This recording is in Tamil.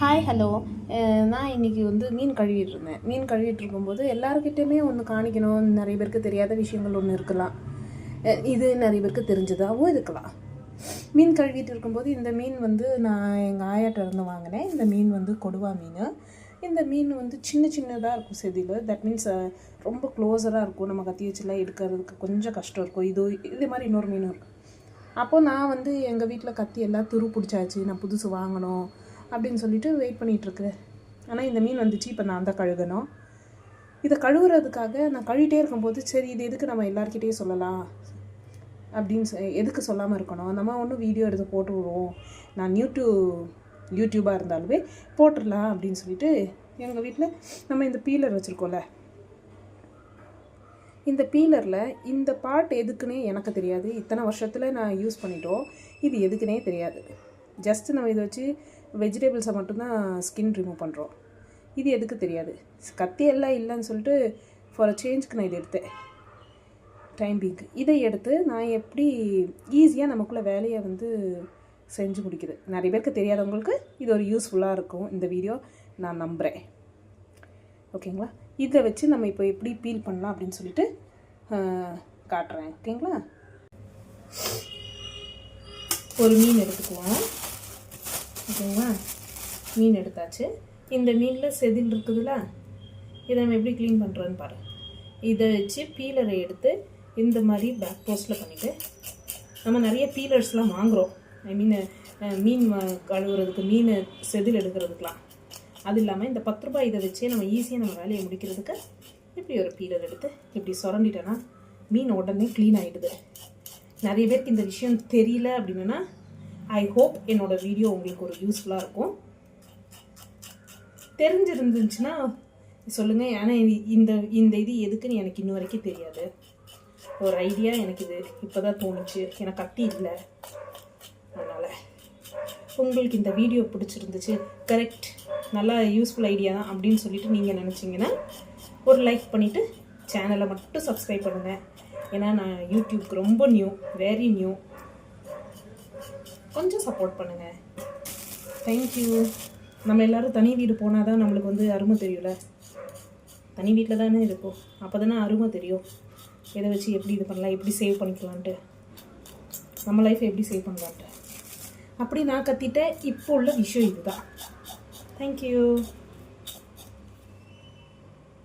Hi hello. நான் இன்றைக்கி மீன் கழுவிட்டுருந்தேன். மீன் கழுவிட்டுருக்கும்போது எல்லாருக்கிட்டேயுமே ஒன்று காணிக்கணும். நிறைய பேருக்கு தெரியாத விஷயங்கள் ஒன்று இருக்கலாம். இது நிறைய பேருக்கு தெரிஞ்சதாகவும் இருக்கலாம். மீன் கழுவிட்டு இருக்கும்போது இந்த மீன் நான் எங்கள் ஆயாட்ட இருந்து வாங்கினேன். இந்த மீன் கொடுவா மீன். இந்த மீன் சின்ன சின்னதாக இருக்கும் செதில். தட் மீன்ஸ் ரொம்ப க்ளோஸராக இருக்கும். நம்ம கத்தி வச்சுலாம் எடுக்கிறதுக்கு கொஞ்சம் கஷ்டம் இருக்கும். இதே மாதிரி இன்னொரு மீன் இருக்கும். அப்போது நான் எங்கள் வீட்டில் கத்தி எல்லாம் துரு பிடிச்சாச்சு, நான் புதுசு வாங்கணும் அப்படின்னு சொல்லிட்டு வெயிட் பண்ணிகிட்ருக்குறேன். ஆனால் இந்த மீன் வந்துச்சு. இப்போ நான் தான் கழுகணும். இதை கழுவுறதுக்காக நான் கழுவிட்டே இருக்கும்போது சரி இது எதுக்கு நம்ம எல்லாருக்கிட்டே சொல்லலாம் அப்படின்னு எதுக்கு சொல்லாமல் இருக்கணும், நம்ம ஒன்றும் வீடியோ எடுத்து போட்டு விடுவோம், நான் யூடியூபாக இருந்தாலுமே போட்டுடலாம் அப்படின்னு சொல்லிட்டு எங்கள் வீட்டில் நம்ம இந்த பீலர் வச்சுருக்கோம்ல, இந்த பீலரில் இந்த பார்ட் எதுக்குன்னே எனக்கு தெரியாது. இத்தனை வருஷத்தில் நான் யூஸ் பண்ணிட்டோம். இது எதுக்குன்னே தெரியாது. ஜஸ்ட்டு நம்ம இதை வச்சு வெஜிடபிள்ஸை மட்டும்தான் ஸ்கின் ரிமூவ் பண்ணுறோம். இது எதுக்கு தெரியாது. கத்தி எல்லாம் இல்லைன்னு சொல்லிட்டு ஃபார் அ சேஞ்சுக்கு நான் இதை எடுத்தேன். டைம் பீக்கு இதை எடுத்து நான் எப்படி ஈஸியாக நமக்குள்ளே வேலையை செஞ்சு முடிக்குது. நிறைய பேருக்கு தெரியாதவங்களுக்கு இது ஒரு யூஸ்ஃபுல்லாக இருக்கும் இந்த வீடியோ, நான் நம்புகிறேன். ஓகேங்களா? இதை வச்சு நம்ம இப்போ எப்படி பீல் பண்ணலாம் அப்படின்னு சொல்லிட்டு காட்டுறேன். ஓகேங்களா? ஒரு மீன் எடுத்துக்குவோம். ஓகேங்களா? மீன் எடுத்தாச்சு. இந்த மீனில் செதில் இருக்குதுல்ல, இதை நம்ம எப்படி க்ளீன் பண்ணுறோன்னு பாரு. இதை வச்சு பீலரை எடுத்து இந்த மாதிரி பேக் போஸ்ட்டில் பண்ணிவிட்டு, நம்ம நிறைய பீலர்ஸ்லாம் வாங்குகிறோம். மீன் கழுவுறதுக்கு, மீன் செதில் எடுக்கிறதுக்கெலாம். அது இல்லாமல் இந்த 10 ரூபாய் இதை வச்சே நம்ம ஈஸியாக நம்ம வேலையை முடிக்கிறதுக்கு இப்படி ஒரு பீலர் எடுத்து இப்படி சுரண்டிட்டோன்னா மீன் உடனே க்ளீன் ஆகிடுது. நிறைய பேருக்கு இந்த விஷயம் தெரியல அப்படின்னா ஐ ஹோப் என்னோடய வீடியோ உங்களுக்கு ஒரு யூஸ்ஃபுல்லாக இருக்கும். தெரிஞ்சிருந்துச்சுன்னா சொல்லுங்கள். ஏன்னா இந்த இது எதுக்குன்னு எனக்கு இன்னும் வரைக்கும் தெரியாது. ஒரு ஐடியா எனக்கு இது இப்போ தான் தோணுச்சு. எனக்கு கத்தி இல்லை. அதனால் உங்களுக்கு இந்த வீடியோ பிடிச்சிருந்துச்சு, கரெக்ட், நல்லா யூஸ்ஃபுல் ஐடியா தான் அப்படின்னு சொல்லிட்டு நீங்கள் நினச்சிங்கன்னா ஒரு லைக் பண்ணிவிட்டு சேனலை மட்டும் சப்ஸ்கிரைப் பண்ணுங்கள். ஏன்னா நான் யூடியூப்க்கு ரொம்ப வெரி நியூ. கொஞ்சம் சப்போர்ட் பண்ணுங்கள். தேங்க்யூ. நம்ம எல்லோரும் தனி வீடு போனால் தான் நம்மளுக்கு அருமை தெரியும்ல. தனி வீட்டில் தானே இருக்கும், அப்போ தானே அருமை தெரியும். இதை வச்சு எப்படி இது பண்ணலாம், எப்படி சேவ் பண்ணிக்கலான்ட்டு, நம்ம லைஃப்பை எப்படி சேவ் பண்ணலான்ட்டு அப்படி நான் கத்திட்டேன். இப்போ உள்ள விஷயம் இதுதான். தேங்க்யூ.